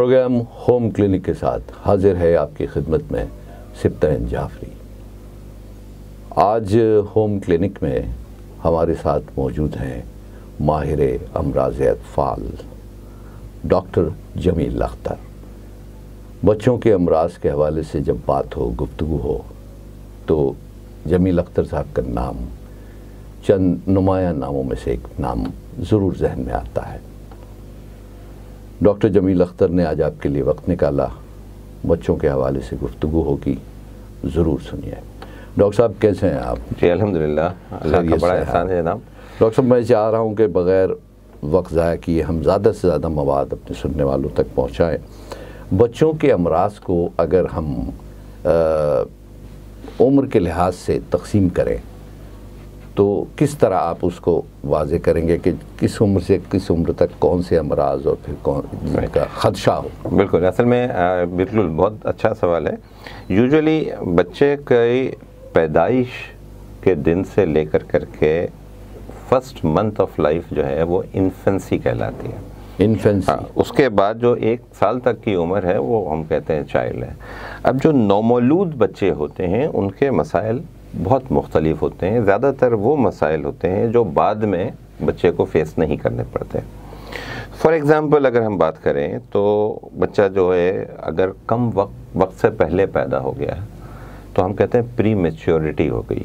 Programme home clinic کے ساتھ حاضر ہے آپ کی خدمت میں سبطین جعفری۔ آج ہوم کلینک میں ہمارے ساتھ موجود ہیں ماہر امراض اطفال ڈاکٹر جمیل اختر۔ بچوں کے امراض کے حوالے سے جب بات ہو، گفتگو ہو، تو جمیل اختر صاحب کا نام چند نمایاں ناموں میں سے ایک نام ضرور ذہن میں آتا ہے۔ ڈاکٹر جمیل اختر نے آج آپ کے لیے وقت نکالا، بچوں کے حوالے سے گفتگو ہوگی، ضرور سنیے۔ ڈاکٹر صاحب کیسے ہیں آپ؟ جی الحمدللہ، اللہ کا بڑا احسان ہے جناب۔ ڈاکٹر صاحب میں چاہ رہا ہوں کہ بغیر وقت ضائع کیے ہم زیادہ سے زیادہ مواد اپنے سننے والوں تک پہنچائیں۔ بچوں کے امراض کو اگر ہم عمر کے لحاظ سے تقسیم کریں تو کس طرح آپ اس کو واضح کریں گے کہ کس عمر سے کس عمر تک کون سے امراض اور پھر کون کا خدشہ ہو؟ بالکل، اصل میں بالکل بہت اچھا سوال ہے۔ یوزولی بچے کی پیدائش کے دن سے لے کر کے فرسٹ منتھ آف لائف جو ہے وہ انفنسی کہلاتی ہے۔ انفنسی، اس کے بعد جو 1 سال تک کی عمر ہے وہ ہم کہتے ہیں چائلڈ ہے۔ اب جو نومولود بچے ہوتے ہیں ان کے مسائل بہت مختلف ہوتے ہیں، زیادہ تر وہ مسائل ہوتے ہیں جو بعد میں بچے کو فیس نہیں کرنے پڑتے۔ فار ایگزامپل اگر ہم بات کریں تو بچہ جو ہے اگر کم وقت سے پہلے پیدا ہو گیا ہے تو ہم کہتے ہیں پری میچیورٹی ہو گئی،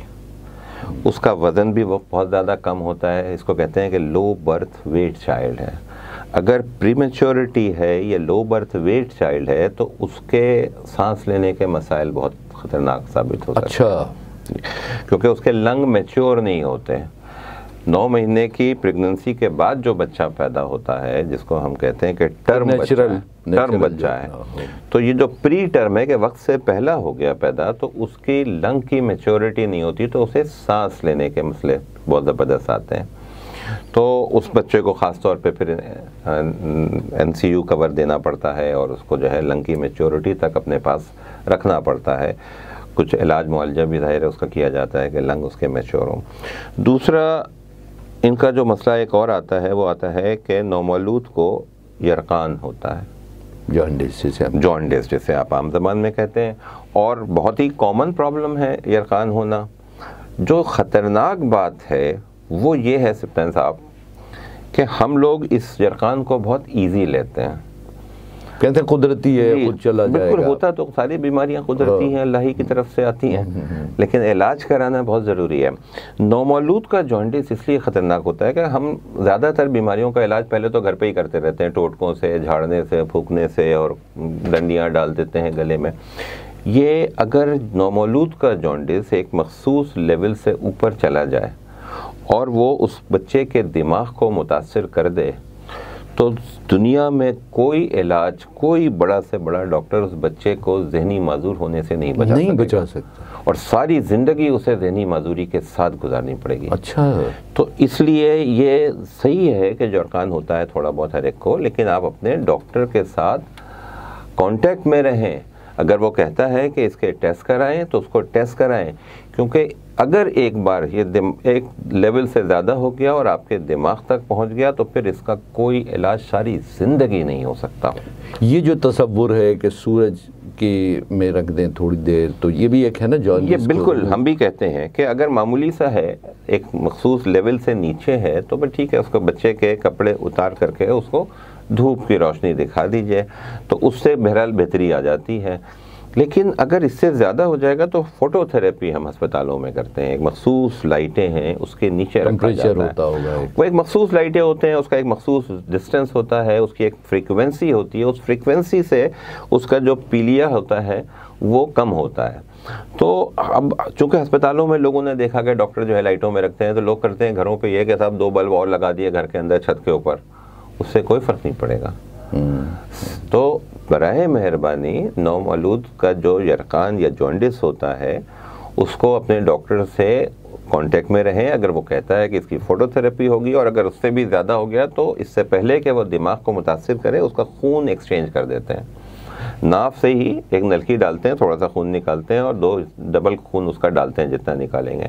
اس کا وزن بھی بہت زیادہ کم ہوتا ہے، اس کو کہتے ہیں کہ لو برتھ ویٹ چائلڈ ہے۔ اگر پری میچیورٹی ہے یا لو برتھ ویٹ چائلڈ ہے تو اس کے سانس لینے کے مسائل بہت خطرناک ثابت ہو سکتے ہیں۔ اچھا، کیونکہ اس کے لنگ میچور نہیں ہوتے۔ 9 مہینے کی پریگننسی کے بعد جو بچہ پیدا ہوتا ہے جس کو ہم کہتے ہیں کہ ٹرم بچہ ہے، تو یہ جو پری ٹرم ہے کہ وقت سے پہلا ہو گیا پیدا، تو اس کی لنگ کی میچورٹی نہیں ہوتی، تو اسے سانس لینے کے مسئلے بہت زبردست آتے ہیں۔ تو اس بچے کو خاص طور پہ پھر NCU کور دینا پڑتا ہے اور اس کو جو ہے لنگ کی میچورٹی تک اپنے پاس رکھنا پڑتا ہے۔ کچھ علاج معالجہ بھی ظاہر ہے اس کا کیا جاتا ہے کہ لنگ اس کے میچور ہوں۔ دوسرا ان کا جو مسئلہ ایک اور آتا ہے وہ آتا ہے کہ نومولود کو یرقان ہوتا ہے، جانڈس جسے آپ عام زبان میں کہتے ہیں، اور بہت ہی کامن پرابلم ہے یرقان ہونا۔ جو خطرناک بات ہے وہ یہ ہے سبطین صاحب کہ ہم لوگ اس یرقان کو بہت ایزی لیتے ہیں، کہتے ہیں قدرتی ہے، خود چلا جائے گا۔ بالکل ہوتا تو ساری بیماریاں قدرتی ہیں، اللہ ہی کی طرف سے آتی ہیں، لیکن علاج کرانا بہت ضروری ہے۔ نومولود کا جانڈس اس لیے خطرناک ہوتا ہے کہ ہم زیادہ تر بیماریوں کا علاج پہلے تو گھر پہ ہی کرتے رہتے ہیں، ٹوٹکوں سے، جھاڑنے سے، پھونکنے سے، اور ڈنڈیاں ڈال دیتے ہیں گلے میں۔ یہ اگر نومولود کا جانڈس ایک مخصوص لیول سے اوپر چلا جائے اور وہ اس بچے کے دماغ کو متاثر کر دے تو دنیا میں کوئی علاج، کوئی بڑا سے بڑا ڈاکٹر اس بچے کو ذہنی معذور ہونے سے نہیں بچا سکتا، اور ساری زندگی اسے ذہنی معذوری کے ساتھ گزارنی پڑے گی۔ اچھا، تو اس لیے یہ صحیح ہے کہ یرقان ہوتا ہے تھوڑا بہت ہر ایک کو، لیکن آپ اپنے ڈاکٹر کے ساتھ کانٹیکٹ میں رہیں۔ اگر وہ کہتا ہے کہ اس کے ٹیسٹ کرائیں تو اس کو ٹیسٹ کرائیں، کیونکہ اگر ایک بار یہ ایک لیول سے زیادہ ہو گیا اور آپ کے دماغ تک پہنچ گیا تو پھر اس کا کوئی علاج ساری زندگی نہیں ہو سکتا۔ یہ جو تصور ہے کہ سورج کی میں رکھ دیں تھوڑی دیر، تو یہ بھی ایک ہے نا جانڈس؟ یہ بالکل ہم بھی کہتے ہیں کہ اگر معمولی سا ہے، ایک مخصوص لیول سے نیچے ہے تو پھر ٹھیک ہے، اس کو بچے کے کپڑے اتار کر کے اس کو دھوپ کی روشنی دکھا دیجئے تو اس سے بہرحال بہتری آ جاتی ہے۔ لیکن اگر اس سے زیادہ ہو جائے گا تو فوٹو تھراپی ہم ہسپتالوں میں کرتے ہیں، ایک مخصوص لائٹیں ہیں اس کے نیچے رکھا جاتا ہے، وہ ایک مخصوص لائٹیں ہوتے ہیں، اس کا ایک مخصوص ڈسٹینس ہوتا ہے، اس کی ایک فریکوینسی ہوتی ہے، اس فریکوینسی سے اس کا جو پیلیا ہوتا ہے وہ کم ہوتا ہے۔ تو اب چونکہ ہسپتالوں میں لوگوں نے دیکھا کہ ڈاکٹر جو ہے لائٹوں میں رکھتے ہیں، تو لوگ کرتے ہیں گھروں پہ یہ کہ صاحب 2 بلب اور لگا دیے گھر کے اندر چھت کے اوپر، اس سے کوئی فرق نہیں پڑے گا۔ تو براہ مہربانی نومولود کا جو یرقان یا جانڈس ہوتا ہے اس کو اپنے ڈاکٹر سے کانٹیکٹ میں رہیں۔ اگر وہ کہتا ہے کہ اس کی فوٹو تھراپی ہوگی، اور اگر اس سے بھی زیادہ ہو گیا تو اس سے پہلے کہ وہ دماغ کو متاثر کرے اس کا خون ایکسچینج کر دیتے ہیں۔ ناف سے ہی ایک نلکی ڈالتے ہیں, تھوڑا سا خون نکالتے ہیں اور 2 ڈبل خون اس کا ڈالتے ہیں جتنا نکالیں گے.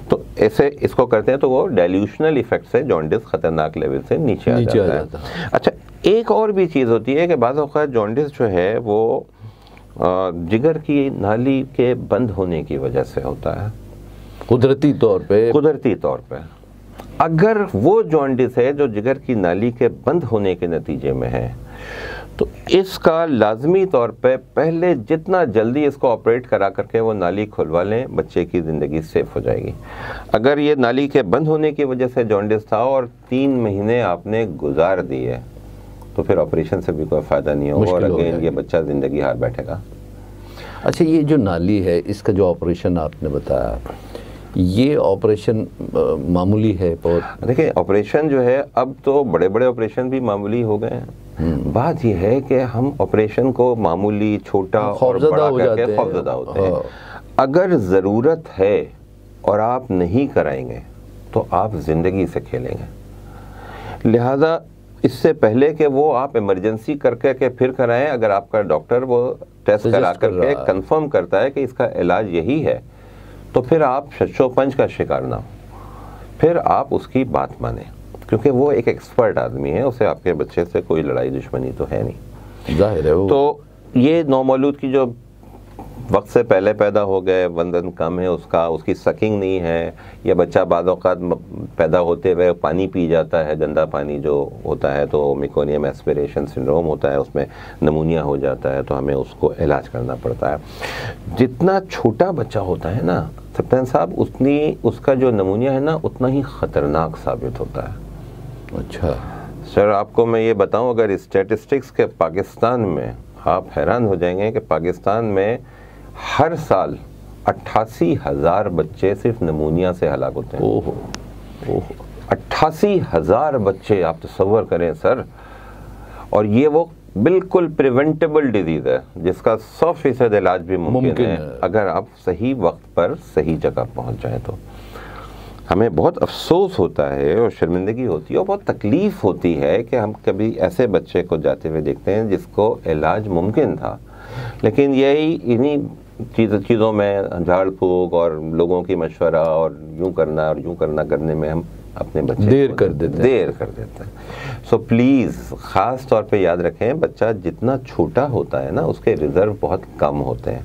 تو ایسے اس کو کرتے ہیں تو وہ ڈائلیوشنل ایفیکٹ سے جانڈس خطرناک لیول سے نیچے آ جاتا ہے. اچھا, ایک اور بھی چیز ہوتی ہے کہ بعض اوقات جانڈس جو ہے وہ جگر کی نالی کے بند ہونے کی وجہ سے ہوتا ہے, قدرتی طور پہ. اگر وہ جانڈس ہے جو جگر کی نالی کے بند ہونے کے نتیجے میں ہے تو اس کا لازمی طور پہ پہلے جتنا جلدی اس کو آپریٹ کرا کر کے وہ نالی کھلوا لیں, بچے کی زندگی سیف ہو جائے گی. اگر یہ نالی کے بند ہونے کی وجہ سے جانڈس تھا اور 3 مہینے آپ نے گزار دیے تو پھر آپریشن سے بھی کوئی فائدہ نہیں ہوگا اور اگین یہ بچہ زندگی ہار بیٹھے گا. اچھا, یہ جو نالی ہے اس کا جو آپریشن آپ نے بتایا, یہ آپریشن معمولی ہے بہت؟ دیکھیں, آپریشن جو ہے اب تو بڑے بڑے آپریشن بھی معمولی ہو گئے ہیں. بات یہ ہے کہ ہم آپریشن کو معمولی, چھوٹا اور بڑا کر کے خوفزدہ ہوتے ہیں. اگر ضرورت ہے اور آپ نہیں کرائیں گے تو آپ زندگی سے کھیلیں گے. لہذا اس سے پہلے کہ وہ آپ ایمرجنسی کر کے پھر کرائیں, اگر آپ کا ڈاکٹر وہ ٹیسٹ کرا کر کے کنفرم کرتا ہے کہ اس کا علاج یہی ہے تو پھر آپ ششو پنج کا شکار نہ ہو, پھر آپ اس کی بات مانیں, کیونکہ وہ ایک ایکسپرٹ آدمی ہے, اسے آپ کے بچے سے کوئی لڑائی دشمنی تو ہے نہیں, ظاہر ہے. تو یہ نومولود کی جو وقت سے پہلے پیدا ہو گئے, وندن کم ہے اس کی سکنگ نہیں ہے, یا بچہ بعض اوقات پیدا ہوتے ہوئے پانی پی جاتا ہے, گندا پانی جو ہوتا ہے تو میکونیم ایسپیریشن سنڈروم ہوتا ہے, اس میں نمونیا ہو جاتا ہے, تو ہمیں اس کو علاج کرنا پڑتا ہے. جتنا چھوٹا بچہ ہوتا ہے نا سپتین صاحب, اس کا جو نمونیا ہے نا اتنا ہی خطرناک ثابت ہوتا ہے. اچھا سر, آپ کو میں یہ بتاؤں, اگر اسٹیٹسٹکس کے پاکستان میں, آپ حیران ہو جائیں گے کہ پاکستان میں ہر سال 88,000 بچے صرف نمونیا سے ہلاک ہوتے ہیں. 88,000 بچے, آپ تصور کریں سر. اور یہ وہ بالکل پریونٹیبل ڈیزیز ہے جس کا 100% علاج بھی ممکن ہے اگر آپ صحیح وقت پر صحیح جگہ پہنچ جائیں. تو ہمیں بہت افسوس ہوتا ہے اور شرمندگی ہوتی ہے اور بہت تکلیف ہوتی ہے کہ ہم کبھی ایسے بچے کو جاتے ہوئے دیکھتے ہیں جس کو علاج ممکن تھا, لیکن یہی انہی چیزوں میں جھاڑ پھونک اور لوگوں کی مشورہ اور یوں کرنا کرنے میں ہم اپنے بچے دیر کر دیتے ہیں. سو پلیز خاص طور پہ یاد رکھیں, بچہ جتنا چھوٹا ہوتا ہے نا اس کے ریزرو بہت کم ہوتے ہیں,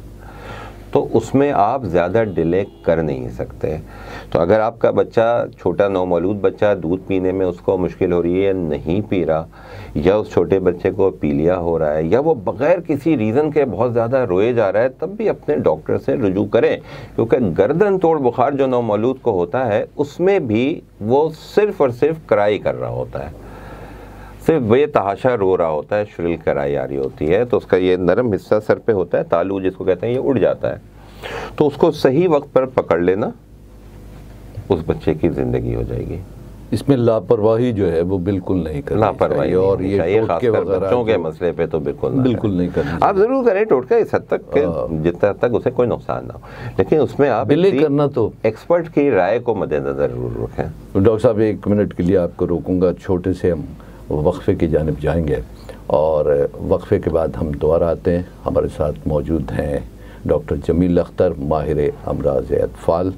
تو اس میں آپ زیادہ ڈیلے کر نہیں سکتے. تو اگر آپ کا بچہ, چھوٹا نومولود بچہ, دودھ پینے میں اس کو مشکل ہو رہی ہے, نہیں پی رہا, یا اس چھوٹے بچے کو پیلیا ہو رہا ہے, یا وہ بغیر کسی ریزن کے بہت زیادہ روئے جا رہا ہے, تب بھی اپنے ڈاکٹر سے رجوع کریں, کیونکہ گردن توڑ بخار جو نومولود کو ہوتا ہے اس میں بھی وہ صرف اور صرف کرائی کر رہا ہوتا ہے, صرف بے تحاشا رو رہا ہوتا ہے, شرل کرائی آ رہی ہوتی ہے, تو اس کا یہ نرم حصہ سر پہ ہوتا ہے, تالو جس کو کہتے ہیں, یہ اڑ جاتا ہے. تو اس کو صحیح وقت پر پکڑ لینا, اس بچے کی زندگی ہو جائے گی. اس میں لاپرواہی جو ہے وہ بالکل نہیں کرنی لاپرواہی, اور یہ خاص کر بچوں کے مسئلے پہ تو بالکل نہیں کرنا. آپ ضرور کریں ٹوٹکا اس حد تک کہ جتنا حد تک اسے کوئی نقصان نہ ہو, لیکن اس میں آپ ڈیلے کرنا تو ایکسپرٹ کی رائے کو مد نظر ضرور رکھیں. ڈاکٹر صاحب, 1 منٹ کے لیے آپ کو روکوں گا, چھوٹے سے ہم وقفے کی جانب جائیں گے, اور وقفے کے بعد ہم دوبارہ آتے ہیں. ہمارے ساتھ موجود ہیں ڈاکٹر جمیل اختر, ماہر امراض اطفال,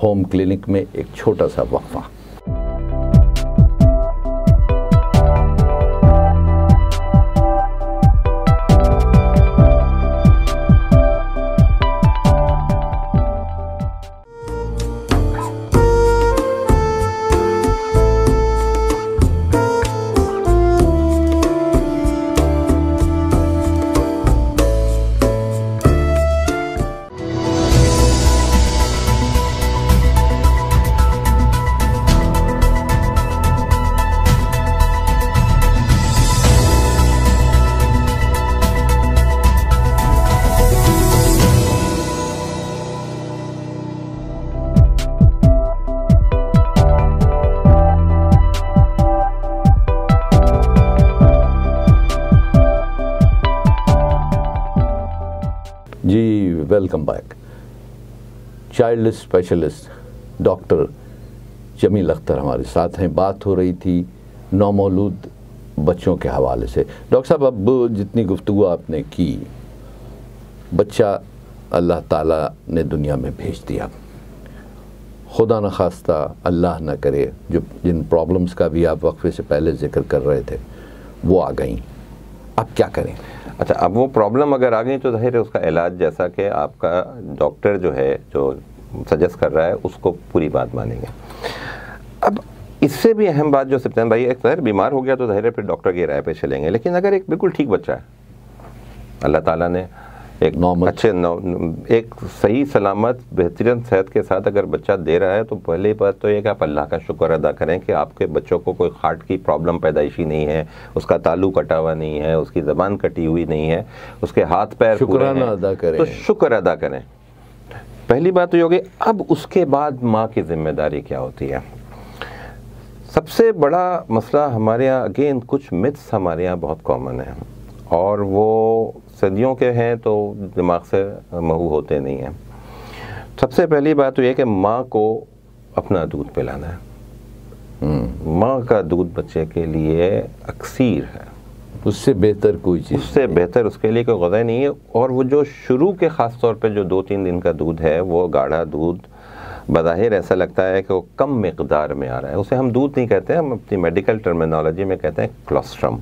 ہوم کلینک میں. ایک چھوٹا سا وقفہ. Welcome back. Child specialist doctor Jameel Akhtar ہمارے ساتھ ہیں. بات ہو رہی تھی نومولود بچوں کے حوالے سے ڈاکٹر صاحب اب جتنی گفتگو آپ نے کی، بچہ اللہ تعالیٰ نے دنیا میں بھیج دیا، خدا نخواستہ اللہ نہ کرے جن پرابلمز کا بھی آپ وقفے سے پہلے ذکر کر رہے تھے وہ آ گئیں، اب کیا کریں؟ اچھا، اب وہ پرابلم اگر آ گئی تو ظاہر ہے اس کا علاج جیسا کہ آپ کا ڈاکٹر جو ہے جو سجیسٹ کر رہا ہے اس کو پوری بات مانیں گے۔ اب اس سے بھی اہم بات جو سپتین بھائی، ایک ظاہر بیمار ہو گیا تو ظاہر ہے پھر ڈاکٹر کی رائے پہ چلیں گے، لیکن اگر ایک بالکل ٹھیک بچہ ہے، اللہ تعالیٰ نے ایک ایک صحیح سلامت بہترین صحت کے ساتھ اگر بچہ دے رہا ہے، تو پہلی بات تو یہ کہ آپ اللہ کا شکر ادا کریں کہ آپ کے بچوں کو کوئی ہارٹ کی پرابلم پیدائشی نہیں ہے، اس کا تالو کٹا ہوا نہیں ہے، اس کی زبان کٹی ہوئی نہیں ہے، اس کے ہاتھ پیر شکرانہ ادا کریں، تو شکر ادا کریں۔ پہلی بات تو یہ ہوگی۔ اب اس کے بعد ماں کی ذمہ داری کیا ہوتی ہے؟ سب سے بڑا مسئلہ ہمارے یہاں، اگین کچھ متس ہمارے یہاں بہت کامن ہیں اور وہ صدیوں کے ہیں تو دماغ سے محو ہوتے نہیں ہیں۔ سب سے پہلی بات تو یہ کہ ماں کو اپنا دودھ پلانا ہے۔ ماں کا دودھ بچے کے لیے اکسیر ہے، اس سے بہتر کوئی چیز، اس سے بہتر اس کے لیے کوئی غذا نہیں ہے۔ اور وہ جو شروع کے خاص طور پہ جو 2-3 دن کا دودھ ہے، وہ گاڑھا دودھ بظاہر ایسا لگتا ہے کہ وہ کم مقدار میں آ رہا ہے، اسے ہم دودھ نہیں کہتے، ہم اپنی میڈیکل ٹرمینالوجی میں کہتے ہیں کلوسٹرم۔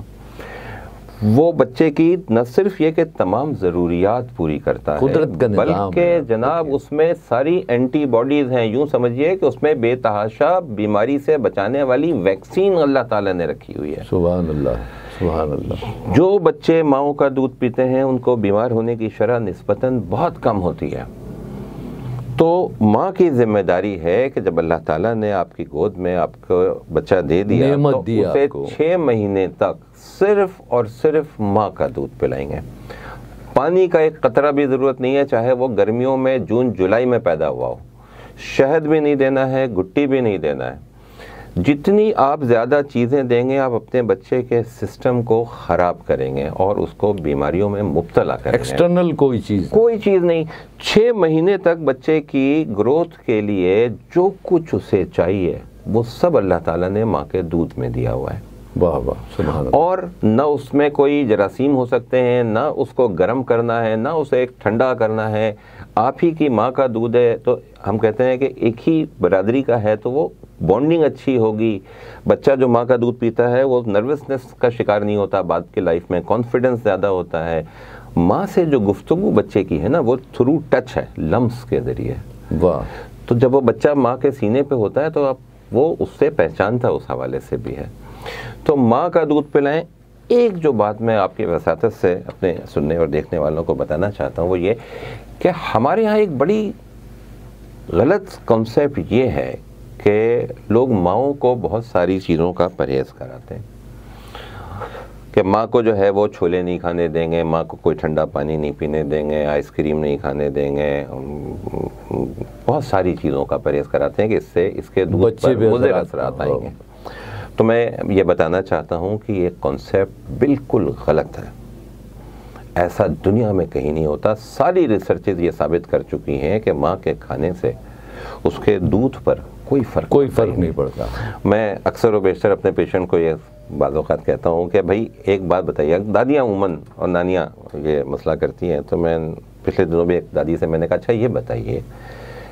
وہ بچے کی نہ صرف یہ کہ تمام ضروریات پوری کرتا ہے، قدرت کا نظام بلکہ جناب اس میں ساری اینٹی باڈیز ہیں، یوں سمجھیے کہ اس میں بے تحاشا بیماری سے بچانے والی ویکسین اللہ تعالیٰ نے رکھی ہوئی ہے۔ سبحان اللہ، سبحان اللہ۔ جو بچے ماؤں کا دودھ پیتے ہیں ان کو بیمار ہونے کی شرح نسبتاً بہت کم ہوتی ہے۔ تو ماں کی ذمہ داری ہے کہ جب اللہ تعالیٰ نے آپ کی گود میں آپ کو بچہ دے دیا تو اسے 6 مہینے تک صرف اور صرف ماں کا دودھ پلائیں گے۔ پانی کا ایک قطرہ بھی ضرورت نہیں ہے، چاہے وہ گرمیوں میں جون جولائی میں پیدا ہوا ہو۔ شہد بھی نہیں دینا ہے، گٹی بھی نہیں دینا ہے۔ جتنی آپ زیادہ چیزیں دیں گے آپ اپنے بچے کے سسٹم کو خراب کریں گے اور اس کو بیماریوں میں مبتلا کریں گے۔ ایکسٹرنل کوئی چیز نہیں۔ 6 مہینے تک بچے کی گروتھ کے لیے جو کچھ اسے چاہیے وہ سب اللہ تعالیٰ نے ماں کے دودھ میں دیا ہوا ہے۔ واہ واہ، سبحان اللہ۔ اور نہ اس میں کوئی جراثیم ہو سکتے ہیں، نہ اس کو گرم کرنا ہے، نہ اسے ایک ٹھنڈا کرنا ہے۔ آپ ہی کی ماں کا دودھ ہے تو ہم کہتے ہیں کہ ایک ہی برادری کا ہے تو وہ بانڈنگ اچھی ہوگی۔ بچہ جو ماں کا دودھ پیتا ہے وہ نروسنس کا شکار نہیں ہوتا، بعد کے لائف میں کانفیڈنس زیادہ ہوتا ہے۔ ماں سے جو گفتگو بچے کی ہے نا وہ تھرو ٹچ ہے، لمس کے ذریعے۔ واہ۔ تو جب وہ بچہ ماں کے سینے پہ ہوتا ہے تو وہ اس سے پہچانتا اس حوالے سے بھی ہے۔ تو ماں کا دودھ پلائیں۔ ایک جو بات میں آپ کی وساطت سے اپنے سننے اور دیکھنے والوں کو بتانا چاہتا ہوں وہ یہ کہ ہمارے ہاں ایک بڑی غلط کنسیپٹ یہ ہے کہ لوگ ماؤں کو بہت ساری چیزوں کا پرہیز کراتے ہیں کہ ماں کو جو ہے وہ چھولے نہیں کھانے دیں گے، ماں کو کوئی ٹھنڈا پانی نہیں پینے دیں گے، آئس کریم نہیں کھانے دیں گے، بہت ساری چیزوں کا پرہیز کراتے ہیں کہ اس سے اس کے دودھ پر مضر اثرات آئیں گے۔ تو میں یہ بتانا چاہتا ہوں کہ یہ کانسیپٹ بالکل غلط ہے، ایسا دنیا میں کہیں نہیں ہوتا۔ ساری ریسرچز یہ ثابت کر چکی ہیں کہ ماں کے کھانے سے اس کے دودھ پر کوئی فرق نہیں پڑتا۔ میں اکثر و بیشتر اپنے پیشنٹ کو یہ بعض اوقات کہتا ہوں کہ بھائی ایک بات بتائیے، دادیاں عموماً اور نانیاں یہ مسئلہ کرتی ہیں، تو میں پچھلے دنوں بھی ایک دادی سے میں نے کہا اچھا یہ بتائیے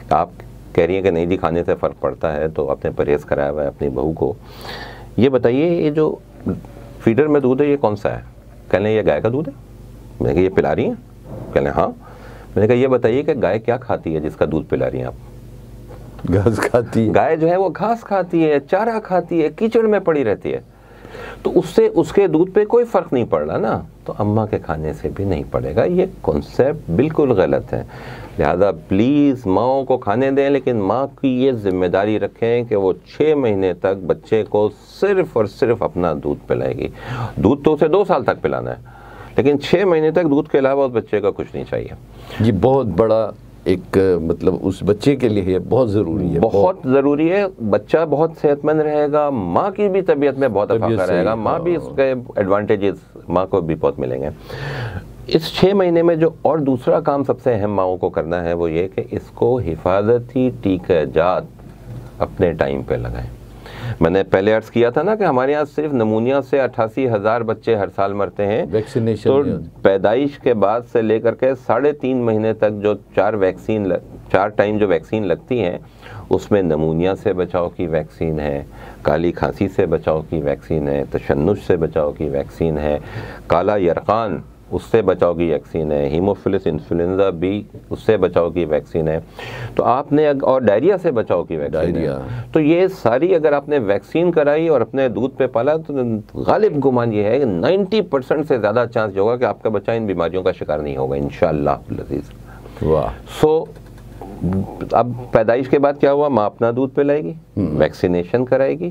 کہ آپ کہہ رہی ہیں کہ نہیں جی کھانے سے فرق پڑتا ہے تو آپ نے پرہیز کرایا ہوا ہے اپنی بہو کو، یہ بتائیے یہ جو فیڈر میں دودھ ہے یہ کون سا ہے؟ کہنے یہ گائے کا دودھ ہے۔ میں نے کہا یہ پلا رہی ہیں؟ کہنے ہاں۔ میں نے کہا یہ بتائیے کہ گائے کیا کھاتی ہے جس کا دودھ پلا رہی ہیں آپ؟ گھاس کھاتی ہے۔ گائے جو ہے وہ گھاس کھاتی ہے، چارہ کھاتی ہے، کیچڑ میں پڑی رہتی ہے، تو اس سے اس کے دودھ پہ کوئی فرق نہیں پڑ رہا نا، تو اماں کے کھانے سے بھی نہیں پڑے گا۔ یہ کانسیپٹ بالکل غلط ہے۔ لہذا پلیز ماؤں کو کھانے دیں، لیکن ماں کی یہ ذمہ داری رکھیں کہ وہ 6 مہینے تک بچے کو صرف اور صرف اپنا دودھ پلائے گی۔ دودھ تو اسے 2 سال تک پلانا ہے، لیکن 6 مہینے تک دودھ کے علاوہ اس بچے کا کچھ نہیں چاہیے۔ یہ بہت بڑا ایک مطلب اس بچے کے لیے یہ بہت ضروری ہے، بہت ضروری ہے۔ بچہ بہت صحت مند رہے گا، ماں کی بھی طبیعت میں بہت افاقہ رہے گا، ماں بھی اس کے ایڈوانٹیجز ماں کو بھی بہت ملیں گے۔ اس 6 مہینے میں جو اور دوسرا کام سب سے اہم ماؤں کو کرنا ہے وہ یہ کہ اس کو حفاظتی ٹیکہ جات اپنے ٹائم پہ لگائیں۔ میں نے پہلے عرض کیا تھا نا کہ ہمارے یہاں صرف نمونیا سے 88,000 بچے ہر سال مرتے ہیں ویکسینیشن. تو پیدائش کے بعد سے لے کر کے 3.5 مہینے تک جو 4 ٹائم جو ویکسین لگتی ہیں اس میں نمونیا سے بچاؤ کی ویکسین ہے, کالی کھانسی سے بچاؤ کی ویکسین ہے, تشنج سے بچاؤ کی ویکسین ہے, کالا یرقان اس سے بچاؤ کی ویکسین ہے, ہیموفیلس انفلوئنزا بی اس سے بچاؤ کی ویکسین ہے, تو آپ نے اور ڈائریا سے بچاؤ کی ویکسین ہے. تو یہ ساری اگر آپ نے ویکسین کرائی اور اپنے دودھ پہ پالا تو غالب گمان یہ ہے کہ 90% سے زیادہ چانس یہ ہوگا کہ آپ کا بچہ ان بیماریوں کا شکار نہیں ہوگا انشاءاللہ العزیز. سو اب پیدائش کے بعد کیا ہوا, ماں اپنا دودھ پلائے گی, ویکسینیشن کرائے گی,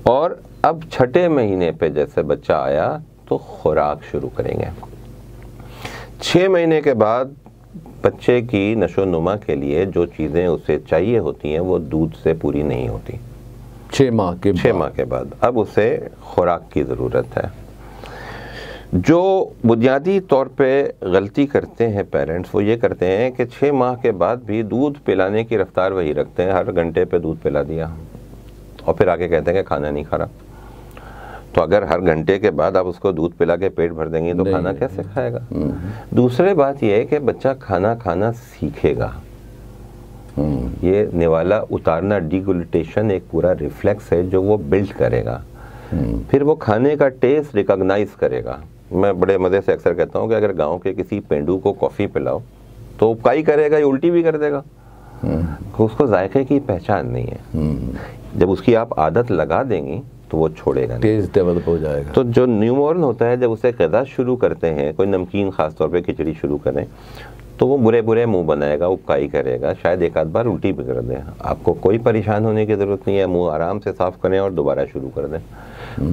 اور اب 6 مہینے پہ جیسے بچہ آیا تو خوراک شروع کریں گے. 6 مہینے کے بعد بچے کی نشو و نما کے لیے جو چیزیں اسے چاہیے ہوتی ہیں وہ دودھ سے پوری نہیں ہوتی. 6 ماہ کے بعد اب اسے خوراک کی ضرورت ہے. جو بنیادی طور پہ غلطی کرتے ہیں پیرنٹس وہ یہ کرتے ہیں کہ 6 ماہ کے بعد بھی دودھ پلانے کی رفتار وہی رکھتے ہیں, ہر گھنٹے پہ دودھ پلا دیا اور پھر آگے کہتے ہیں کہ کھانا نہیں کھا رہا. تو اگر ہر گھنٹے کے بعد آپ اس کو دودھ پلا کے پیٹ بھر دیں گے تو کھانا کیسے کھائے گا؟ دوسرے بات یہ ہے کہ بچہ کھانا کھانا سیکھے گا. یہ نوالا اتارنا ڈیگولیٹیشن ایک پورا ریفلیکس ہے جو وہ بلڈ کرے گا, پھر وہ کھانے کا ٹیسٹ ریکگنائز کرے گا. میں بڑے مزے سے اکثر کہتا ہوں کہ اگر گاؤں کے کسی پینڈو کو کافی پلاؤ تو کائی کرے گا یا الٹی بھی کر دے گا, اس کو ذائقے کی پہچان نہیں ہے. جب اس کی آپ عادت لگا دیں گی تو وہ چھوڑے گا, ٹیسٹ ڈیولپ ہو جائے گا. تو جو نیو بورن ہوتا ہے جب اسے غذا شروع کرتے ہیں, کوئی نمکین خاص طور پہ کھچڑی شروع کریں تو وہ برے منہ بنائے گا, اکائی کرے گا, شاید ایک آدھ بار الٹی بھی کر دیں. آپ کو کوئی پریشان ہونے کی ضرورت نہیں ہے, منہ آرام سے صاف کریں اور دوبارہ شروع کر دیں.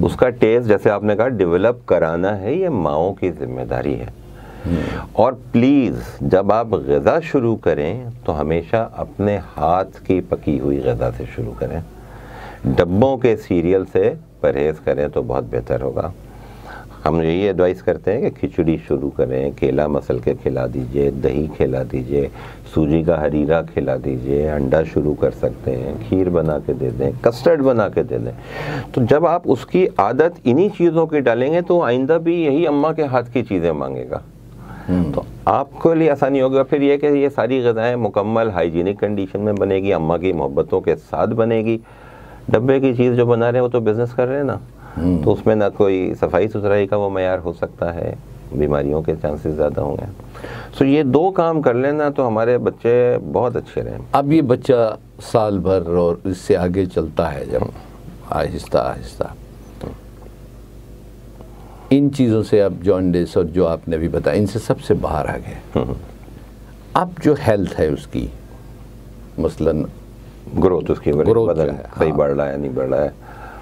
اس کا ٹیسٹ جیسے آپ نے کہا ڈیولپ کرانا ہے, یہ ماؤں کی ذمہ داری ہے. اور پلیز جب آپ غذا شروع کریں تو ہمیشہ اپنے ہاتھ کی پکی ہوئی غذا سے شروع کریں. ڈبوں کے سیریل سے پرہیز کریں تو بہت بہتر ہوگا. ہم یہی ایڈوائز کرتے ہیں کہ کھچڑی شروع کریں, کیلا مسل کے کھلا دیجئے, دہی کھلا دیجئے, سوجی کا حریرہ کھلا دیجئے, انڈا شروع کر سکتے ہیں, کھیر بنا کے دے دیں, کسٹرڈ بنا کے دے دیں. تو جب آپ اس کی عادت انہی چیزوں کی ڈالیں گے تو آئندہ بھی یہی اماں کے ہاتھ کی چیزیں مانگے گا, تو آپ کو لیے آسانی ہوگا. پھر یہ کہ یہ ساری غذائیں مکمل ہائیجینک کنڈیشن میں بنے گی, اماں کی محبتوں کے ساتھ بنے گی. ڈبے کی چیز جو بنا رہے ہیں وہ تو بزنس کر رہے ہیں نا, تو اس میں نہ کوئی صفائی ستھرائی کا وہ معیار ہو سکتا ہے, بیماریوں کے چانسز زیادہ ہوں گے. سو یہ 2 کام کر لینا تو ہمارے بچے بہت اچھے رہیں. اب یہ بچہ سال بھر اور اس سے آگے چلتا ہے, جب آہستہ آہستہ ان چیزوں سے اب جانڈس اور جو آپ نے بھی بتایا ان سے سب سے باہر آ گئے. اب جو ہیلتھ ہے اس کی, مثلاً گروتھ اس کی بدن صحیح بڑھ رہا ہے نہیں بڑھ رہا ہے,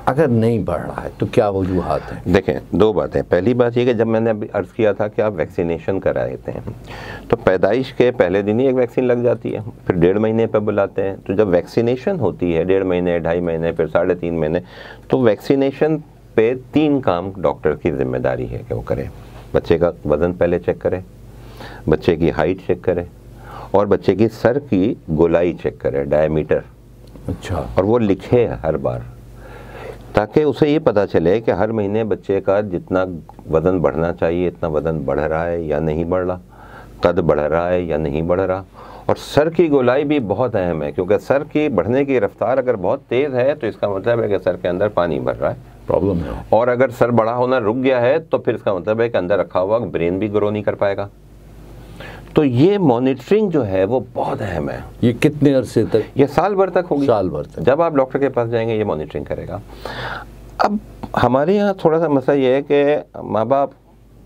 اگر نہیں بڑھ رہا ہے تو کیا وجوہات ہیں؟ دیکھیں 2 باتیں. پہلی بات یہ کہ جب میں نے ابھی عرض کیا تھا کہ آپ ویکسینیشن کرائے ہیں تو پیدائش کے پہلے دن ہی ایک ویکسین لگ جاتی ہے, پھر 1.5 مہینے پہ بلاتے ہیں. تو جب ویکسینیشن ہوتی ہے 1.5 مہینے, 2.5 مہینے, پھر 3.5 مہینے, تو ویکسینیشن پہ 3 کام ڈاکٹر کی ذمہ داری ہے کہ وہ کرے. بچے کا وزن پہلے چیک کرے, بچے کی ہائٹ چیک کرے, اور بچے کی سر کی گولائی چیک کرے, ڈائیمیٹر. اچھا. اور وہ لکھے ہر بار, تاکہ اسے یہ پتا چلے کہ ہر مہینے بچے کا جتنا وزن بڑھنا چاہیے اتنا وزن بڑھ رہا ہے یا نہیں بڑھ رہا, قد بڑھ رہا ہے یا نہیں بڑھ رہا. اور سر کی گولائی بھی بہت اہم ہے, کیونکہ سر کی بڑھنے کی رفتار اگر بہت تیز ہے تو اس کا مطلب ہے کہ سر کے اندر پانی بھر رہا ہے, پرابلم ہے. اور اگر سر بڑا ہونا رک گیا ہے تو پھر اس کا مطلب ہے کہ اندر رکھا ہوا برین بھی گرو نہیں کر پائے گا. تو یہ مانیٹرنگ جو ہے وہ بہت اہم ہے. یہ کتنے عرصے تک؟ یہ سال بھر تک ہوگی. سال بھر تک. جب آپ ڈاکٹر کے پاس جائیں گے یہ مانیٹرنگ کرے گا. اب ہمارے یہاں تھوڑا سا مسئلہ یہ ہے کہ ماں باپ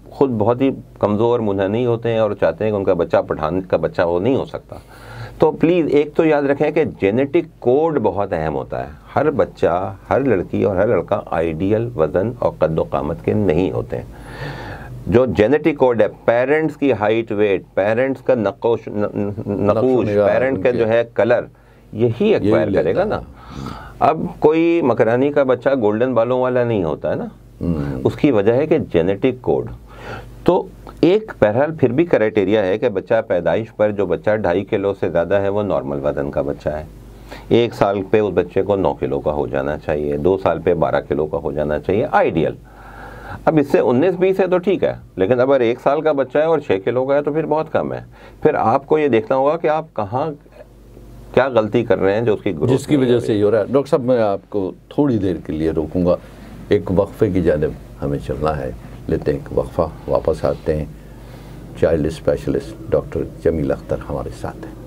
خود بہت ہی کمزور منحنی ہوتے ہیں اور چاہتے ہیں کہ ان کا بچہ پٹھان کا بچہ وہ نہیں ہو سکتا. تو پلیز ایک تو یاد رکھیں کہ جینیٹک کوڈ بہت اہم ہوتا ہے. ہر بچہ, ہر لڑکی اور ہر لڑکا آئیڈیل وزن اور قد و قامت کے نہیں ہوتے ہیں. جو جینیٹک کوڈ ہے, پیرنٹس کی ہائٹ ویٹ, پیرنٹس کا نقوش, پیرنٹ کا جو ہے کلر, یہی ایکوائر کرے گا نا. اب کوئی مکرانی کا بچہ گولڈن بالوں والا نہیں ہوتا ہے نا, اس کی وجہ ہے کہ جینیٹک کوڈ. تو ایک بہرحال پھر بھی کرائٹیریا ہے کہ بچہ پیدائش پر جو بچہ 2.5 کلو سے زیادہ ہے وہ نارمل وزن کا بچہ ہے. 1 سال پہ اس بچے کو 9 کلو کا ہو جانا چاہیے، 2 سال پہ 12 کلو کا ہو جانا چاہیے آئیڈیل۔ اب اس سے 19-20 ہے تو ٹھیک ہے، لیکن اگر 1 سال کا بچہ ہے اور 6 کلو کا ہے تو پھر بہت کم ہے۔ پھر آپ کو یہ دیکھنا ہوگا کہ آپ کہاں کیا غلطی کر رہے ہیں جو اس کی گروتھ جس کی وجہ سے یہ ہو رہا ہے۔ ڈاکٹر صاحب میں آپ کو تھوڑی دیر کے لیے روکوں گا، ایک وقفے کی جانب ہمیں چلنا ہے، لیتے ہیں ایک وقفہ، واپس آتے ہیں۔ Child specialist doctor Jameel Akhtar ہمارے ساتھ ہیں۔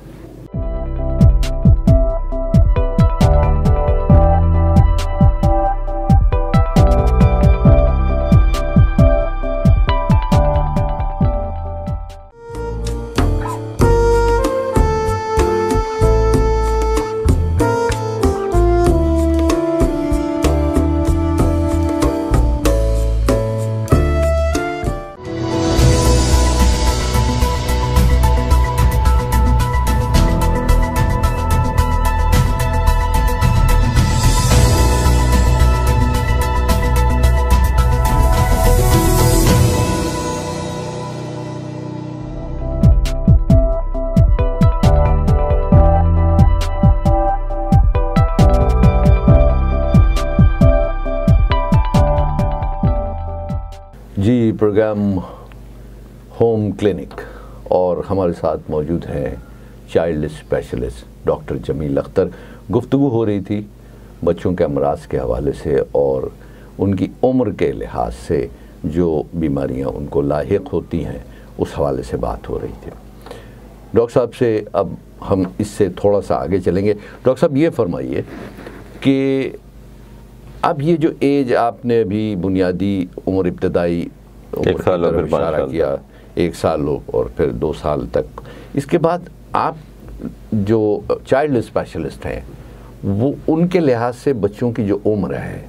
جی، پروگرام ہوم کلینک اور ہمارے ساتھ موجود ہیں child specialist doctor Jameel Akhtar. گفتگو ہو رہی تھی بچوں کے امراض کے حوالے سے اور ان کی عمر کے لحاظ سے جو بیماریاں ان کو لاحق ہوتی ہیں اس حوالے سے بات ہو رہی تھی۔ ڈاکٹر صاحب سے اب ہم اس سے تھوڑا سا آگے چلیں گے۔ ڈاکٹر صاحب یہ فرمائیے کہ اب یہ جو ایج آپ نے ابھی بنیادی عمر ابتدائی 1 سال اور پھر 5 اشارہ کیا، 1 سال اور پھر 2 سال تک، اس کے بعد آپ جو چائلڈ اسپیشلسٹ ہیں وہ ان کے لحاظ سے بچوں کی جو عمر ہے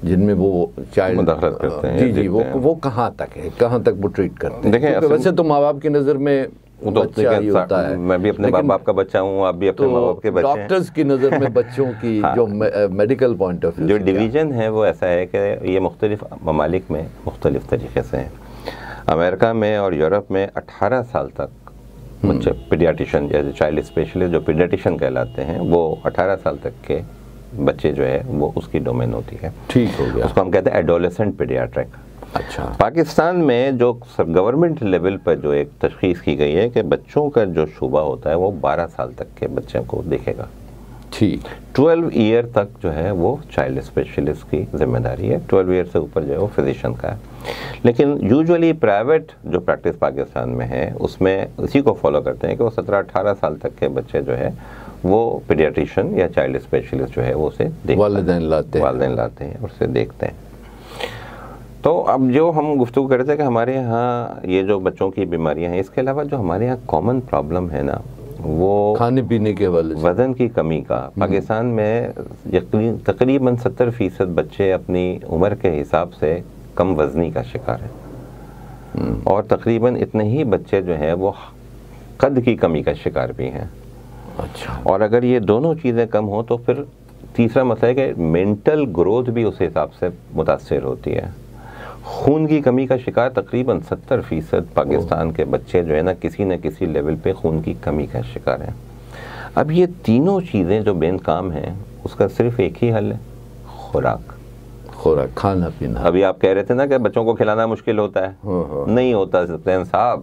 جن میں وہ چائلڈ مداخلت کرتے ہیں، جی وہ کہاں تک ہے، کہاں تک وہ ٹریٹ کرتے ہیں؟ دیکھیں ویسے تو ماں باپ کی نظر میں بچہ ہی ہوتا ہے، میں بھی اپنے ماں باپ کا بچہ ہوں، آپ بھی اپنے ماں باپ کے بچے ہیں۔ ڈاکٹرز کی نظر میں بچوں کی جو میڈیکل پوائنٹ آف ویو جو ڈویژن ہے وہ ایسا ہے کہ یہ مختلف ممالک میں مختلف طریقے سے ہیں۔ امریکہ میں اور یورپ میں 18 سال تک بچے پیڈیاٹیشن یا چائلڈ اسپیشلسٹ جو پیڈیاٹیشن کہلاتے ہیں وہ 18 سال تک کے بچے جو ہے وہ اس کی ڈومین ہوتی ہے۔ ٹھیک ہو گیا، اس کو ہم کہتے ہیں ایڈولسنٹ پیڈیاٹرک۔ اچھا، پاکستان میں جو گورنمنٹ لیول پر جو ایک تشخیص کی گئی ہے کہ بچوں کا جو شعبہ ہوتا ہے وہ 12 سال تک کے بچوں کو دیکھے گا۔ ٹھیک، 12 ایئر تک جو ہے وہ چائلڈ اسپیشلسٹ کی ذمہ داری ہے، 12 ایئر سے اوپر جو ہے وہ فزیشین کا ہے۔ لیکن یوزولی پرائیویٹ جو پریکٹس پاکستان میں ہے اس میں اسی کو فالو کرتے ہیں کہ وہ 17-18 سال تک کے بچے جو ہے وہ پیڈیاٹیشین یا چائلڈ اسپیشلسٹ جو ہے وہ اسے والدین لاتے ہیں اور اسے دیکھتے ہیں۔ تو اب جو ہم گفتگو کر رہے تھے کہ ہمارے ہاں یہ جو بچوں کی بیماریاں ہیں، اس کے علاوہ جو ہمارے ہاں کامن پرابلم ہے نا وہ کھانے پینے کے حوالے سے وزن کی کمی کا۔ پاکستان میں تقریباً 70% بچے اپنی عمر کے حساب سے کم وزنی کا شکار ہیں، اور تقریباً اتنے ہی بچے جو ہیں وہ قد کی کمی کا شکار بھی ہیں۔ اچھا، اور اگر یہ دونوں چیزیں کم ہوں تو پھر تیسرا مسئلہ ہے کہ مینٹل گروتھ بھی اس حساب سے متاثر ہوتی ہے۔ خون کی کمی کا شکار تقریباً 70% پاکستان کے بچے جو ہے نا کسی نہ کسی لیول پہ خون کی کمی کا شکار ہیں۔ اب یہ تینوں چیزیں جو بے نقاب ہیں اس کا صرف ایک ہی حل ہے، خوراک، کھانا پینا۔ ابھی آپ کہہ رہے تھے نا کہ بچوں کو کھلانا مشکل ہوتا ہے، نہیں ہوتا سفیان صاحب۔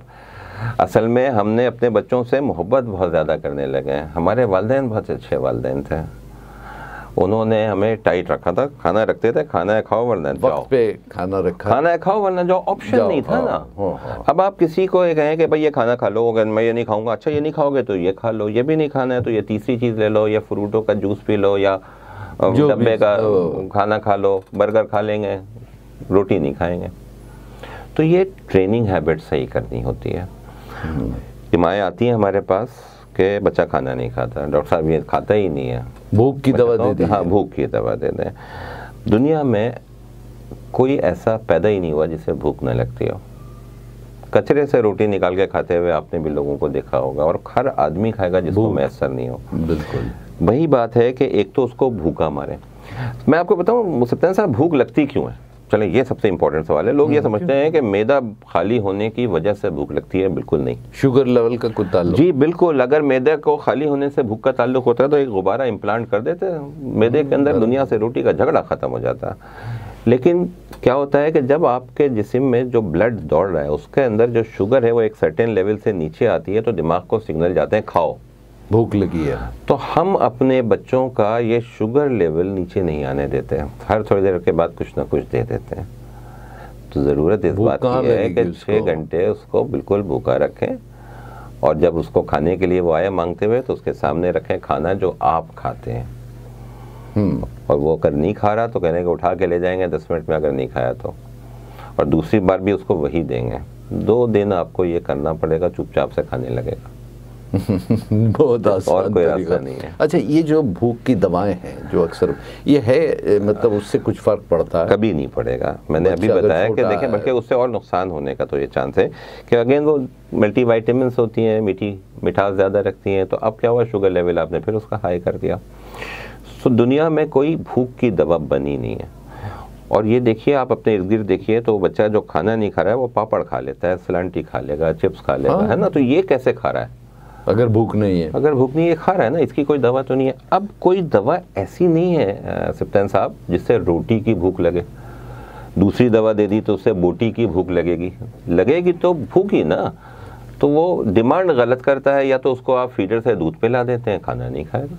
اصل میں ہم نے اپنے بچوں سے محبت بہت زیادہ کرنے لگے ہیں۔ ہمارے والدین بہت اچھے والدین تھے، انہوں نے ہمیں ٹائٹ رکھا تھا، کھانا رکھتے تھے، کھانا ہے کھاؤ ورنہ جاؤ، وقت پہ کھانا رکھا، کھانا ہے کھاؤ ورنہ جاؤ، آپشن نہیں تھا نا۔ اب آپ کسی کو یہ کہیں کہ بھائی یہ کھانا کھا لو، اگر میں یہ نہیں کھاؤں گا، اچھا یہ نہیں کھاؤ گے تو یہ کھا لو، یہ بھی نہیں کھانا ہے تو یہ تیسری چیز لے لو، یا فروٹوں کا جوس پی لو، یا ڈبے کا کھانا کھا لو، برگر کھا لیں گے، روٹی نہیں کھائیں گے۔ تو یہ ٹریننگ ہیبٹ صحیح کرنی ہوتی ہے۔ مائیں آتی ہیں ہمارے پاس کہ بچہ کھانا نہیں کھاتا، ڈاکٹر صاحب یہ کھاتا ہی نہیں ہے، بھوک کی دوا دے دیں۔ ہاں، بھوک کی دوا دے دیں۔ دنیا میں کوئی ایسا پیدا ہی نہیں ہوا جسے بھوک نہ لگتی ہو۔ کچرے سے روٹی نکال کے کھاتے ہوئے آپ نے بھی لوگوں کو دیکھا ہوگا، اور ہر آدمی کھائے گا جس کو میسر نہیں ہو۔ بالکل وہی بات ہے کہ ایک تو اس کو بھوکا مارے۔ میں آپ کو بتاؤں سفیان صاحب بھوک لگتی کیوں ہے؟ چلیں یہ سب سے امپورٹنٹ سوال ہے. لوگ یہ سمجھتے ہیں کہ معدہ خالی ہونے کی وجہ سے بھوک لگتی ہے. بالکل نہیں. شوگر لیول کا کوئی تعلق؟ جی بالکل. اگر معدے کو خالی ہونے سے بھوک کا تعلق ہوتا ہے تو ایک غبارہ امپلانٹ کر دیتے ہیں معدے کے اندر, دنیا سے روٹی کا جھگڑا ختم ہو جاتا. لیکن کیا ہوتا ہے کہ جب آپ کے جسم میں جو بلڈ دوڑ رہا ہے اس کے اندر جو شوگر ہے وہ ایک سرٹن لیول سے نیچے آتی ہے تو دماغ کو سگنل جاتے ہیں کھاؤ, بھوک لگی ہے. تو ہم اپنے بچوں کا یہ شوگر لیول نیچے نہیں آنے دیتے ہیں, ہر تھوڑی دیر کے بعد کچھ نہ کچھ دے دیتے ہیں. تو ضرورت اس بات کی ہے کہ 6 گھنٹے اس کو بالکل بھوکا رکھیں, اور جب اس کو کھانے کے لیے وہ آئے مانگتے ہوئے تو اس کے سامنے رکھیں کھانا جو آپ کھاتے ہیں. اور وہ اگر نہیں کھا رہا تو کہنے کہ اٹھا کے لے جائیں گے 10 منٹ میں, اگر نہیں کھایا تو, اور دوسری بار بھی اس کو وہی دیں گے. 2 دن آپ کو یہ کرنا پڑے گا, چپ چاپ سے کھانے لگے گا. بہت آسان اور کوئی راستہ نہیں ہے. اچھا یہ جو بھوک کی دوائیں ہیں جو اکثر یہ ہے, مطلب اس سے کچھ فرق پڑتا ہے؟ کبھی نہیں پڑے گا. میں نے ابھی بتایا کہ دیکھیں بلکہ اس سے اور نقصان ہونے کا تو یہ چانس ہے کہ اگین وہ ملٹی وائٹامنس ہوتی ہیں, مٹھاس زیادہ رکھتی ہیں, تو اب کیا ہوا شوگر لیول آپ نے پھر اس کا ہائی کر دیا. سو دنیا میں کوئی بھوک کی دوا بنی نہیں ہے. اور یہ دیکھیے آپ اپنے ارد گرد دیکھیے تو بچہ جو کھانا نہیں کھا رہا ہے وہ پاپڑ کھا لیتا ہے, سلانٹی کھا لے گا, چپس کھا لے گا, ہے نا. تو یہ کیسے کھا رہا ہے اگر بھوک نہیں ہے؟ اگر بھوک نہیں ہے کھا رہا ہے نا, اس کی کوئی دوا تو نہیں ہے. اب کوئی دوا ایسی نہیں ہے سپتین صاحب جس سے روٹی کی بھوک لگے. دوسری دوا دے دی تو اس سے بوٹی کی بھوک لگے گی تو بھوک ہی نا. تو وہ ڈیمانڈ غلط کرتا ہے. یا تو اس کو آپ فیڈر سے دودھ پلا دیتے ہیں, کھانا نہیں کھائے گا.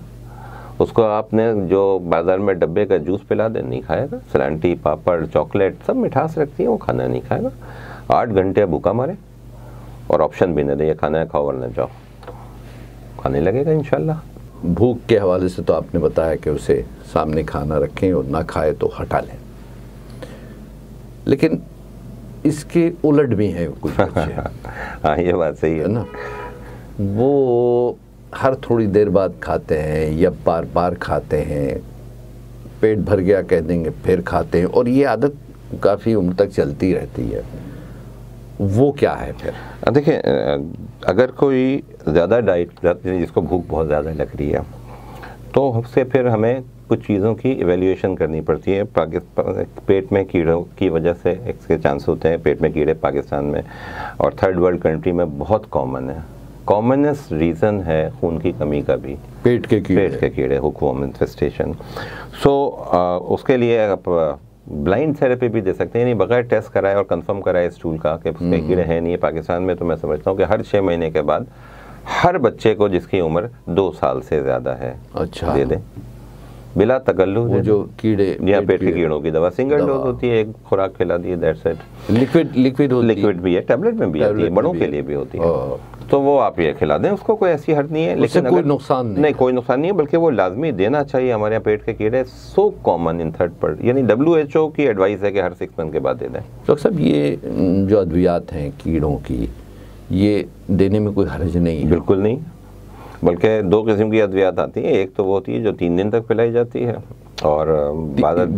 اس کو آپ نے جو بازار میں ڈبے کا جوس پلا دیں, نہیں کھائے گا. سلانٹی, پاپڑ, چاکلیٹ سب مٹھاس رکھتی ہیں, وہ کھانا نہیں کھائے گا. 8 گھنٹے بھوکا مارے اور آپشن بھی نہ دے, یہ کھانا ہے کھاؤ ورنہ جاؤ, کھانے لگے گا انشاءاللہ. بھوک کے حوالے سے تو آپ نے بتایا کہ اسے سامنے کھانا رکھیں اور نہ کھائے تو ہٹا لیں, لیکن اس کے الٹ بھی ہیں کچھ بچے. ہاں یہ بات صحیح ہے نا, وہ ہر تھوڑی دیر بعد کھاتے ہیں یا بار بار کھاتے ہیں, پیٹ بھر گیا کہہ دیں گے پھر کھاتے ہیں, اور یہ عادت کافی عمر تک چلتی رہتی ہے. وہ کیا ہے پھر؟ دیکھیں اگر کوئی زیادہ ڈائٹ جس کو بھوک بہت زیادہ لگ رہی ہے تو اس سے پھر ہمیں کچھ چیزوں کی ایویلیویشن کرنی پڑتی ہے. پیٹ میں کیڑوں کی وجہ سے اس کے چانس ہوتے ہیں, پیٹ میں کیڑے پاکستان میں اور 3rd ورلڈ کنٹری میں بہت کامن ہے. کامنسٹ ریزن ہے خون کی کمی کا بھی پیٹ کے کیڑے, ہک ورم انفیسٹیشن. سو اس کے لیے آپ بلائنڈ تھراپی بھی دے سکتے ہیں, یعنی بغیر ٹیسٹ کرائے اور کنفرم کرائے اسٹول کا کہ اس کے کیڑے ہیں نہیں. پاکستان میں تو میں سمجھتا ہوں کہ ہر 6 مہینے کے بعد ہر بچے کو جس کی عمر 2 سال سے زیادہ ہے دے دیں بلا تکلف. وہ جو کیڑے یا پیٹ کے کیڑوں کی دوا سنگل ڈوز ہوتی ہے, ایک خوراک کھلا دی, دیٹس اٹ. لکوڈ بھی ہے, ٹیبلٹ میں بھی آتی ہے, بڑوں کے لیے بھی ہوتی ہے. تو وہ آپ یہ کھلا دیں, اس کو کوئی ایسی حرج نہیں ہے. لیکن کوئی نقصان نہیں, کوئی نقصان نہیں ہے, بلکہ وہ لازمی دینا چاہیے. ہمارے یہاں پیٹ کے کیڑے so common in 3rd world, یعنی WHO کی ایڈوائس ہے کہ ہر 6 منتھ کے بعد دے دیں. ڈاکٹر صاحب یہ جو ادویات ہیں کیڑوں کی, یہ دینے میں کوئی حرج نہیں ہے؟ بالکل نہیں, بلکہ 2 قسم کی ادویات آتی ہیں. ایک تو وہ ہوتی ہے جو 3 دن تک پلائی جاتی ہے, اور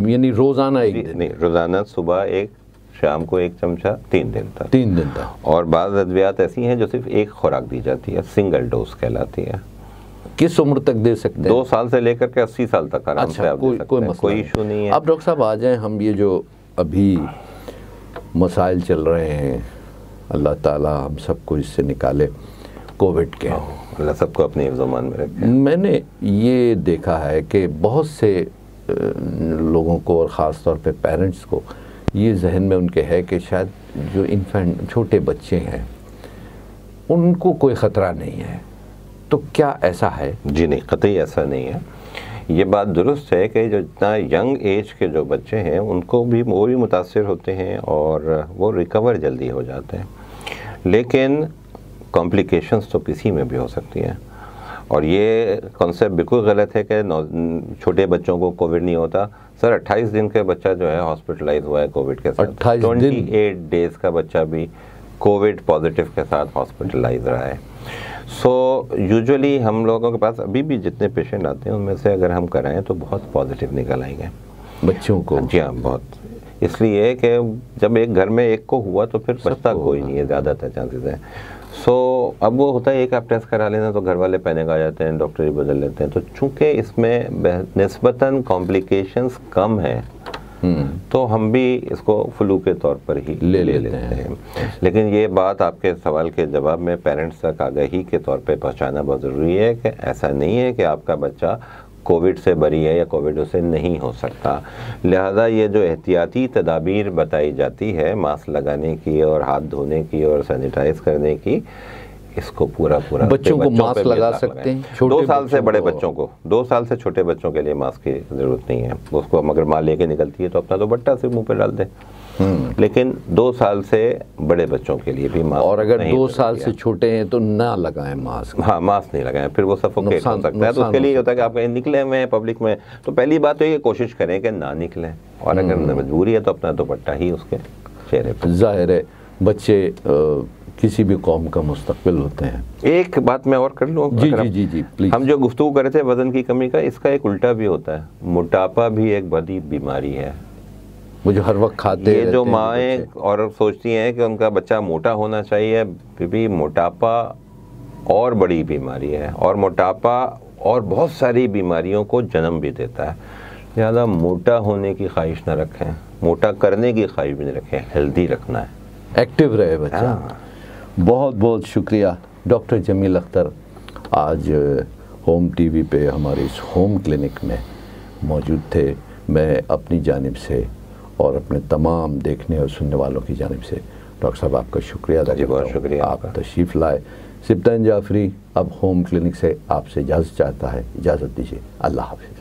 یعنی روزانہ نہیں, روزانہ صبح 1, شام کو 1 چمچہ 3 دن تک. 3 دن تک. اور بعض ادویات ایسی ہیں جو صرف ایک خوراک دی جاتی ہے, سنگل ڈوز کہلاتی ہے. کس عمر تک دے سکتے ہیں؟ 2 سال سے لے کر کے 80 سال تک آرام سے آپ دے سکتے ہیں, کوئی ایشو نہیں ہے. اب ڈاکٹر صاحب آ جائیں, ہم یہ جو ابھی مسائل چل رہے ہیں, اللہ تعالیٰ ہم سب کو اس سے نکالے, کووڈ کے, اللہ سب کو اپنی حفظ و امان میں رکھے. میں نے یہ دیکھا ہے کہ بہت سے لوگوں کو, اور خاص طور پہ پیرنٹس کو, یہ ذہن میں ان کے ہے کہ شاید جو انفینٹ چھوٹے بچے ہیں ان کو کوئی خطرہ نہیں ہے. تو کیا ایسا ہے؟ جی نہیں, قطعی ایسا نہیں ہے. یہ بات درست ہے کہ جو اتنا ینگ ایج کے جو بچے ہیں ان کو بھی وہ بھی متاثر ہوتے ہیں اور وہ ریکور جلدی ہو جاتے ہیں, لیکن کمپلیکیشنز تو کسی میں بھی ہو سکتی ہیں. اور یہ کانسیپٹ بالکل غلط ہے کہ چھوٹے بچوں کو کووڈ نہیں ہوتا. سر 28 دن کا بچہ جو ہے ہاسپٹلائز ہوا ہے کووڈ کے ساتھ, 28 ڈیز کا بچہ بھی کووڈ پازیٹیو کے ساتھ ہاسپٹلائز رہا ہے. سو یوزولی ہم لوگوں کے پاس ابھی بھی جتنے پیشنٹ آتے ہیں ان میں سے اگر ہم کرائیں تو بہت پازیٹیو نکل آئیں گے بچوں کو. جی ہاں, بہت. اس لیے کہ جب ایک گھر میں ایک کو ہوا تو پھر بچتا کوئی نہیں ہے, زیادہ تر چانسز ہیں. سو اب وہ ہوتا ہے ایک آپ ٹیسٹ کرا لینا تو گھر والے پینک آ جاتے ہیں, ڈاکٹر ہی بدل لیتے ہیں. تو چونکہ اس میں نسبتاً کمپلیکیشنز کم ہیں تو ہم بھی اس کو فلو کے طور پر ہی لے لیتے ہیں. لیکن یہ بات آپ کے سوال کے جواب میں پیرنٹس تک آگہی کے طور پہ پہنچانا بہت ضروری ہے کہ ایسا نہیں ہے کہ آپ کا بچہ کووڈ سے بری ہے یا کووڈ سے نہیں ہو سکتا. لہذا یہ جو احتیاطی تدابیر بتائی جاتی ہے ماسک لگانے کی اور ہاتھ دھونے کی اور سینیٹائز کرنے کی، اس کو پورا بچوں کو ماسک لگا سکتے ہیں. 2 سال سے بڑے بچوں کو، 2 سال سے چھوٹے بچوں کے لیے ماسک کی ضرورت نہیں ہے. اس کو اگر ماں لے کے نکلتی ہے تو اپنا دوپٹہ سے منہ پہ ڈال دیں. لیکن 2 سال سے بڑے بچوں کے لیے بھی ماسک، اور اگر 2 سال سے چھوٹے ہیں تو نہ لگائیں ماسک. ہاں ماسک نہیں لگائیں، پھر وہ سفوکیٹ ہو سکتا ہے. تو اس کے لیے ہوتا ہے کہ آپ کہیں نکلے ہوئے ہیں پبلک میں تو پہلی بات تو یہ کوشش کریں کہ نہ نکلیں، اور اگر مجبوری ہے تو اپنا دوپٹہ ہی اس کے چہرے پہ. ظاہر ہے بچے کسی بھی قوم کا مستقبل ہوتے ہیں. ایک بات میں اور کر لوں. جی پلیز. ہم جو گفتگو کر رہے تھے وزن کی کمی کا، اس کا ایک الٹا بھی ہوتا ہے. موٹاپا بھی ایک بڑی بیماری ہے. وہ جو ہر وقت کھاتے یہ جو مائیں اور سوچتی ہیں کہ ان کا بچہ موٹا ہونا چاہیے، بھی موٹاپا اور بڑی بیماری ہے، اور موٹاپا اور بہت ساری بیماریوں کو جنم بھی دیتا ہے. لہٰذا موٹا ہونے کی خواہش نہ رکھیں، موٹا کرنے کی خواہش بھی نہیں رکھیں، ہیلدی رکھنا ہے، ایکٹیو رہے بچہ. بہت بہت شکریہ ڈاکٹر جمیل اختر، آج ہوم ٹی وی پہ ہمارے اس ہوم کلینک میں موجود تھے. میں اپنی جانب سے اور اپنے تمام دیکھنے اور سننے والوں کی جانب سے ڈاکٹر صاحب آپ کا شکریہ ادا کرتا ہوں. بہت شکریہ، آپ تشریف لائے. سبطین جعفری اب ہوم کلینک سے آپ سے اجازت چاہتا ہے. اجازت دیجیے. اللہ حافظ.